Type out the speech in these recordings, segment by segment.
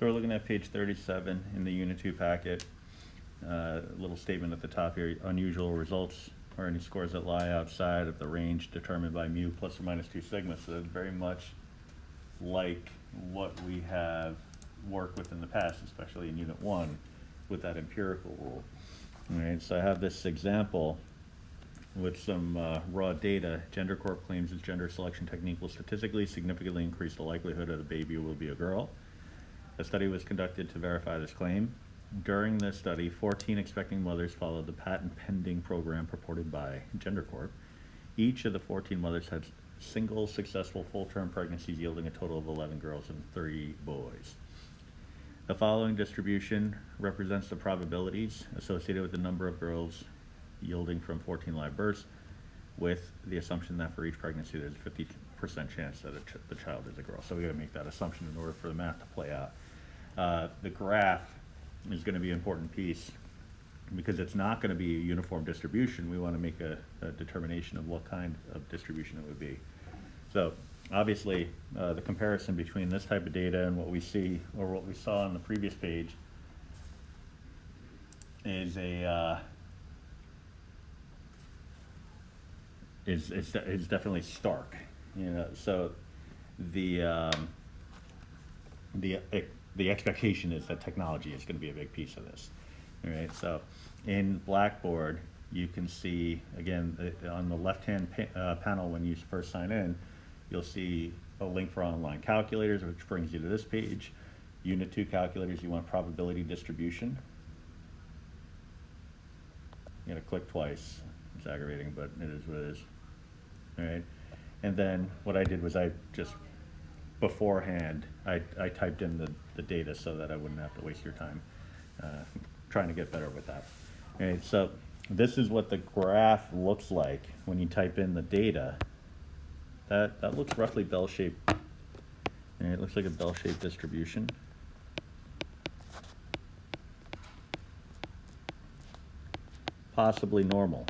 So we're looking at page 37 in the Unit 2 packet. Little statement at the top here: unusual results or any scores that lie outside of the range determined by mu plus or minus 2 sigma. So that's very much like what we have worked with in the past, especially in Unit 1 with that empirical rule. All right, so I have this example with some raw data. Gender Corp claims its gender selection technique will statistically significantly increase the likelihood that a baby will be a girl. A study was conducted to verify this claim. During this study, 14 expecting mothers followed the patent pending program purported by Gender Corp. Each of the 14 mothers had single successful full-term pregnancies yielding a total of 11 girls and 3 boys. The following distribution represents the probabilities associated with the number of girls yielding from 14 live births, with the assumption that for each pregnancy there's a 50% chance that the child is a girl. So we got to make that assumption in order for the math to play out. The graph is going to be an important piece because it's not going to be a uniform distribution. We want to make a determination of what kind of distribution it would be. So obviously the comparison between this type of data and what we see, or what we saw on the previous page, is is definitely stark, you know. So the expectation is that technology is going to be a big piece of this. All right. So in Blackboard, you can see again on the left-hand panel when you first sign in, you'll see a link for online calculators, which brings you to this page. Unit 2 calculators, you want probability distribution. You gotta click twice. It's aggravating, but it is what it is. All right. And then what I did was I just beforehand I typed in the data so that I wouldn't have to waste your time trying to get better with that. All right. So this is what the graph looks like when you type in the data. That looks roughly bell-shaped. And it looks like a bell-shaped distribution. Possibly normal.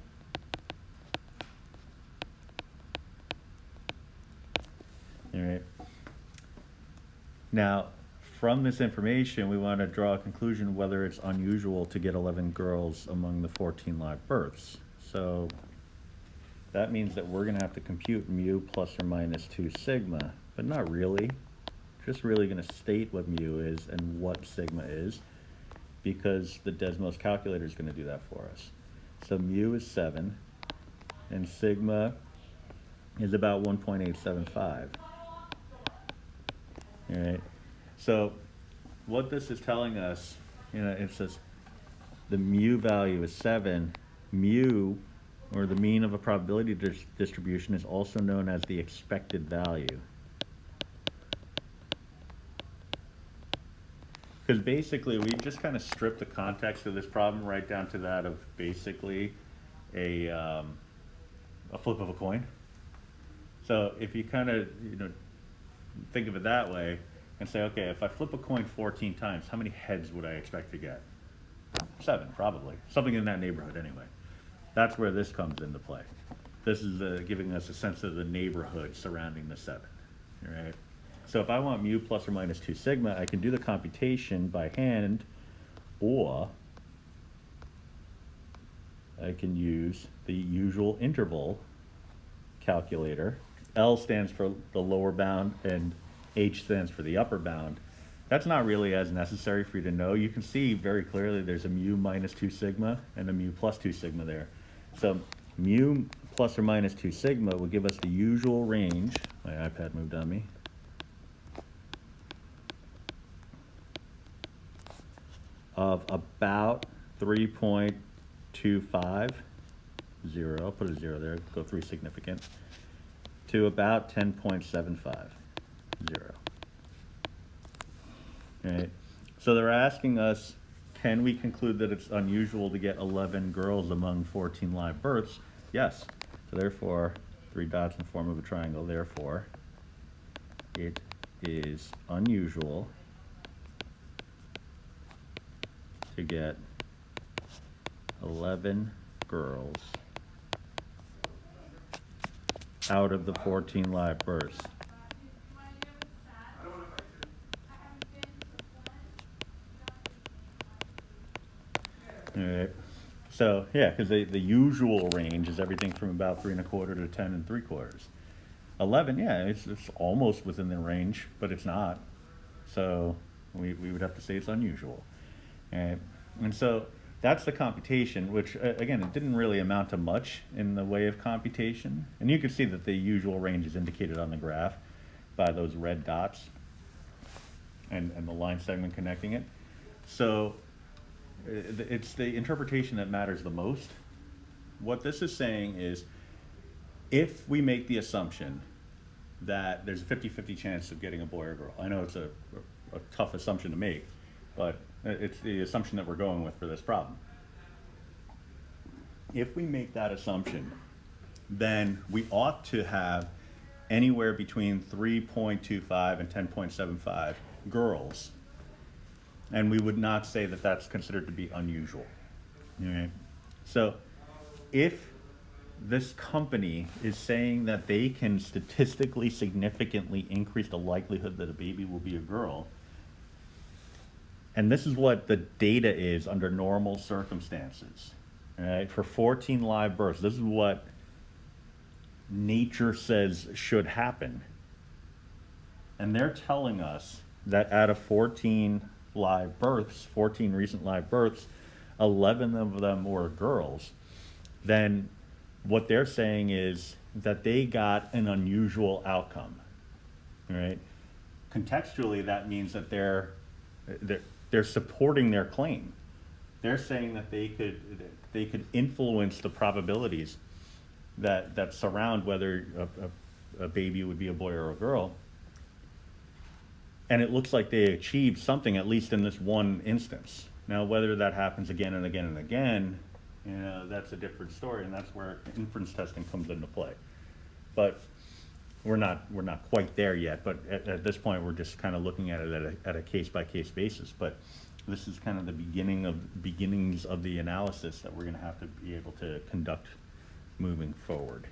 All right. Now, from this information, we want to draw a conclusion whether it's unusual to get 11 girls among the 14 live births. So that means that we're going to have to compute mu plus or minus 2 sigma, but not really. Just really going to state what mu is and what sigma is, because the Desmos calculator is going to do that for us. So mu is 7, and sigma is about 1.875. All right. So what this is telling us, you know, it says the mu value is 7. Mu, or the mean of a probability distribution, is also known as the expected value. Because basically we just kind of stripped the context of this problem right down to that of basically a flip of a coin. So if you kind of, you know, think of it that way and say, okay, if I flip a coin 14 times, how many heads would I expect to get? 7, probably. Something in that neighborhood anyway. That's where this comes into play. This is giving us a sense of the neighborhood surrounding the 7. All right. So if I want mu plus or minus 2 sigma, I can do the computation by hand, or I can use the usual interval calculator. L stands for the lower bound and H stands for the upper bound. That's not really as necessary for you to know. You can see very clearly there's a mu minus 2 sigma and a mu plus 2 sigma there. So mu plus or minus 2 sigma will give us the usual range. My iPad moved on me. Of about 3.25, I'll put a 0 there, go 3 significant, to about 10.75, 0. Right. So they're asking us, can we conclude that it's unusual to get 11 girls among 14 live births? Yes. So therefore, 3 dots in the form of a triangle. Therefore, it is unusual to get 11 girls out of the 14 live births. All right. So, yeah, because the usual range is everything from about 3 1/4 to 10 3/4. 11, yeah, it's almost within the range, but it's not. So we would have to say it's unusual. Right? And so that's the computation, which, again, it didn't really amount to much in the way of computation. And you can see that the usual range is indicated on the graph by those red dots and the line segment connecting it. So it's the interpretation that matters the most. What this is saying is, if we make the assumption that there's a 50-50 chance of getting a boy or girl, I know it's a tough assumption to make, but it's the assumption that we're going with for this problem. If we make that assumption, then we ought to have anywhere between 3.25 and 10.75 girls. And we would not say that that's considered to be unusual. Okay? So if this company is saying that they can statistically significantly increase the likelihood that a baby will be a girl, and this is what the data is under normal circumstances, right? For 14 live births, this is what nature says should happen. And they're telling us that out of 14 live births, 14 recent live births, 11 of them were girls. Then what they're saying is that they got an unusual outcome, right? Contextually, that means that they're supporting their claim. They're saying that they could influence the probabilities that surround whether a baby would be a boy or a girl. And it looks like they achieved something, at least in this one instance. Now, whether that happens again and again and again, that's a different story, and that's where inference testing comes into play. But we're not quite there yet. But at this point, we're just kind of looking at it at a case by case basis. But this is kind of the beginnings of the analysis that we're going to have to be able to conduct moving forward.